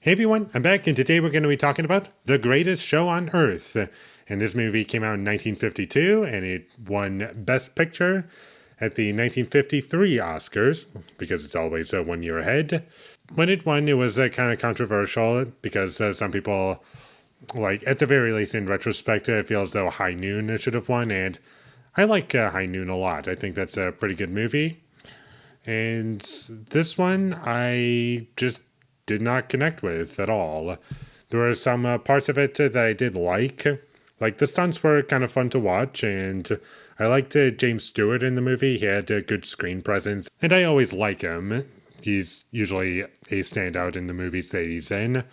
Hey everyone, I'm back, and today we're going to be talking about The Greatest Show on Earth. And this movie came out in 1952, and it won Best Picture at the 1953 Oscars, because it's always 1 year ahead. When it won, it was kind of controversial, because some people, like, at the very least in retrospect, feel as though High Noon should have won, and I like High Noon a lot. I think that's a pretty good movie. And this one, I just did not connect with at all. There were some parts of it that I did like. Like, the stunts were kind of fun to watch, and I liked James Stewart in the movie. He had a good screen presence, and I always like him. He's usually a standout in the movies that he's in.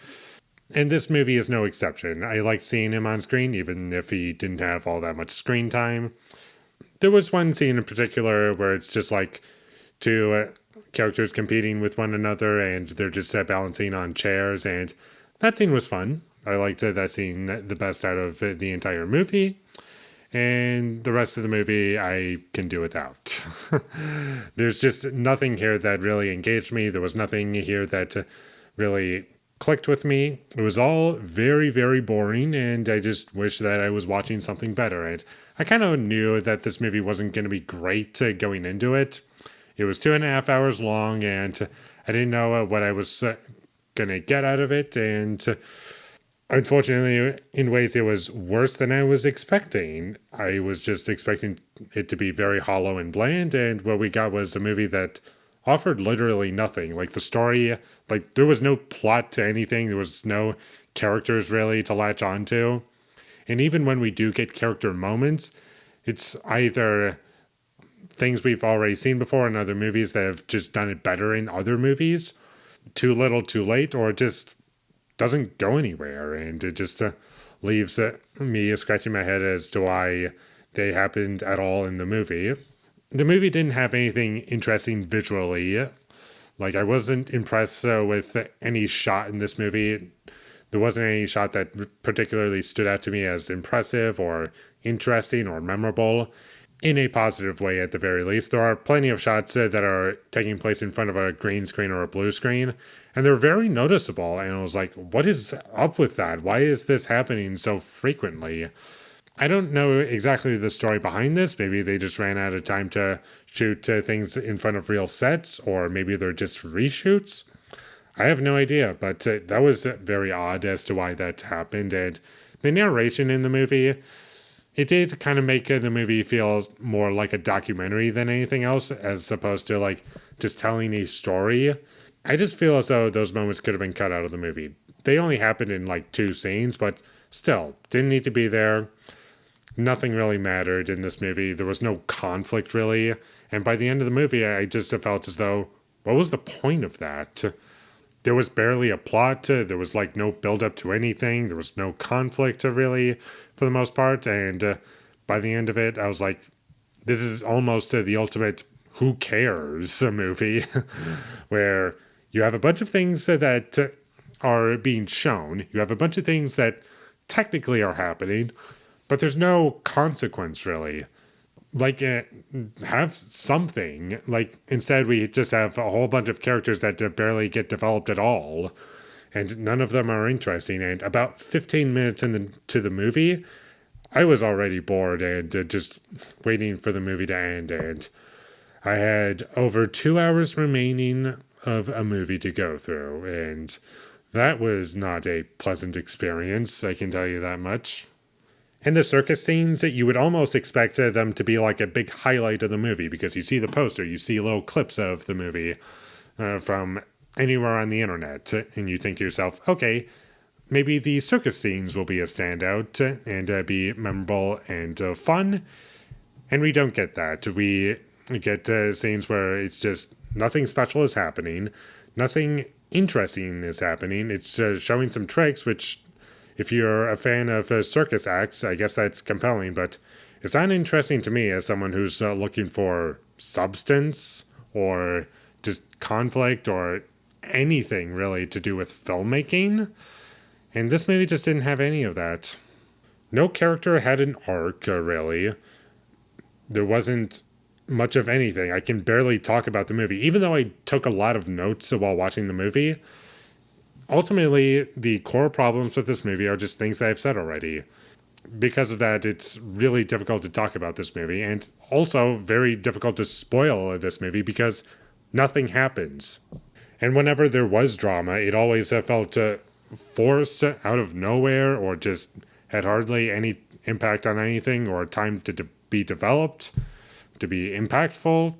And this movie is no exception. I like seeing him on screen, even if he didn't have all that much screen time. There was one scene in particular where it's just like two characters competing with one another, and they're just balancing on chairs, and that scene was fun. I liked that scene the best out of the entire movie, and the rest of the movie I can do without. There's just nothing here that really engaged me. There was nothing here that really clicked with me. It was all very, very boring, and I just wish that I was watching something better. And I kind of knew that this movie wasn't going to be great going into it. It was 2.5 hours long, and I didn't know what I was going to get out of it. And unfortunately, in ways, it was worse than I was expecting. I was just expecting it to be very hollow and bland, and what we got was a movie that offered literally nothing. Like, the story, like, there was no plot to anything. There was no characters really to latch onto. And even when we do get character moments, it's either things we've already seen before in other movies that have just done it better in other movies, too little too late, or it just doesn't go anywhere, and it just leaves me scratching my head as to why they happened at all in the movie. The movie didn't have anything interesting visually. Like, I wasn't impressed with any shot in this movie. There wasn't any shot that particularly stood out to me as impressive or interesting or memorable in a positive way, at the very least. There are plenty of shots that are taking place in front of a green screen or a blue screen, and they're very noticeable. And I was like, what is up with that? Why is this happening so frequently? I don't know exactly the story behind this. Maybe they just ran out of time to shoot things in front of real sets, or maybe they're just reshoots. I have no idea, but that was very odd as to why that happened. And the narration in the movie, it did kind of make the movie feel more like a documentary than anything else, as opposed to like just telling a story. I just feel as though those moments could have been cut out of the movie. They only happened in like 2 scenes, but still, didn't need to be there. Nothing really mattered in this movie. There was no conflict really. And by the end of the movie, I just felt as though, what was the point of that? There was barely a plot. There was like no build up to anything. There was no conflict really, for the most part. And by the end of it, I was like, this is almost the ultimate who cares movie, where you have a bunch of things that are being shown. You have a bunch of things that technically are happening, but there's no consequence really. Like, have something. Like, instead we just have a whole bunch of characters that barely get developed at all, and none of them are interesting. And about 15 minutes into the movie, I was already bored and just waiting for the movie to end. And I had over 2 hours remaining of a movie to go through, and that was not a pleasant experience, I can tell you that much. And the circus scenes, you would almost expect them to be like a big highlight of the movie, because you see the poster, you see little clips of the movie from anywhere on the internet, and you think to yourself, okay, maybe the circus scenes will be a standout and be memorable and fun. And we don't get that. We get scenes where it's just nothing special is happening, nothing interesting is happening. It's showing some tricks, which, if you're a fan of circus acts, I guess that's compelling, but it's not interesting to me as someone who's looking for substance or just conflict or anything really to do with filmmaking. And this movie just didn't have any of that. No character had an arc, really. There wasn't much of anything. I can barely talk about the movie. Even though I took a lot of notes while watching the movie, Ultimately, the core problems with this movie are just things that I've said already. Because of that, it's really difficult to talk about this movie, and also very difficult to spoil this movie because nothing happens. And whenever there was drama, it always felt forced out of nowhere or just had hardly any impact on anything or time to be developed, to be impactful.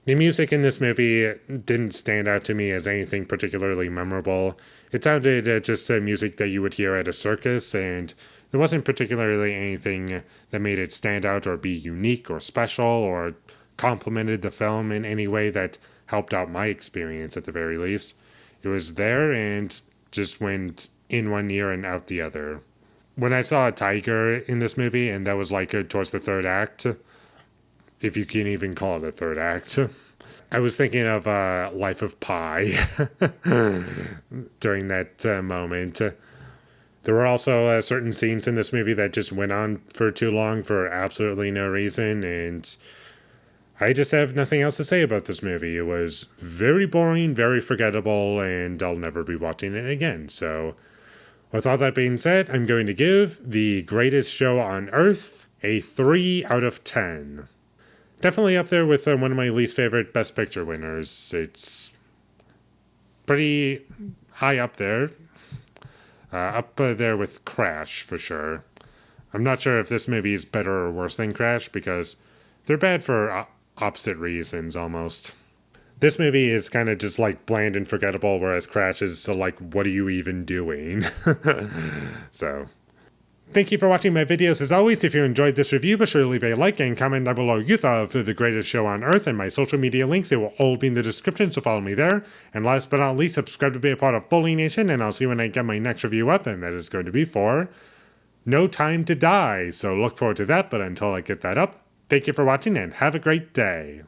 The music in this movie didn't stand out to me as anything particularly memorable. It sounded just music that you would hear at a circus, and there wasn't particularly anything that made it stand out or be unique or special or complemented the film in any way that helped out my experience at the very least. It was there and just went in one ear and out the other. When I saw a tiger in this movie, and that was like towards the third act, if you can even call it a third act, I was thinking of Life of Pi during that moment. There were also certain scenes in this movie that just went on for too long for absolutely no reason, and I just have nothing else to say about this movie. It was very boring, very forgettable, and I'll never be watching it again. So, with all that being said, I'm going to give The Greatest Show on Earth a 3 out of 10. Definitely up there with one of my least favorite Best Picture winners. It's pretty high up there. Up there with Crash, for sure. I'm not sure if this movie is better or worse than Crash, because they're bad for opposite reasons, almost. This movie is kind of just like bland and forgettable, whereas Crash is so like, what are you even doing? So, thank you for watching my videos. As always, if you enjoyed this review, be sure to leave a like and comment down below you thought of The Greatest Show on Earth, and my social media links. They will all be in the description, so follow me there. And last but not least, subscribe to be a part of Foley Nation, and I'll see you when I get my next review up, and that is going to be for No Time to Die. So look forward to that, but until I get that up, thank you for watching and have a great day.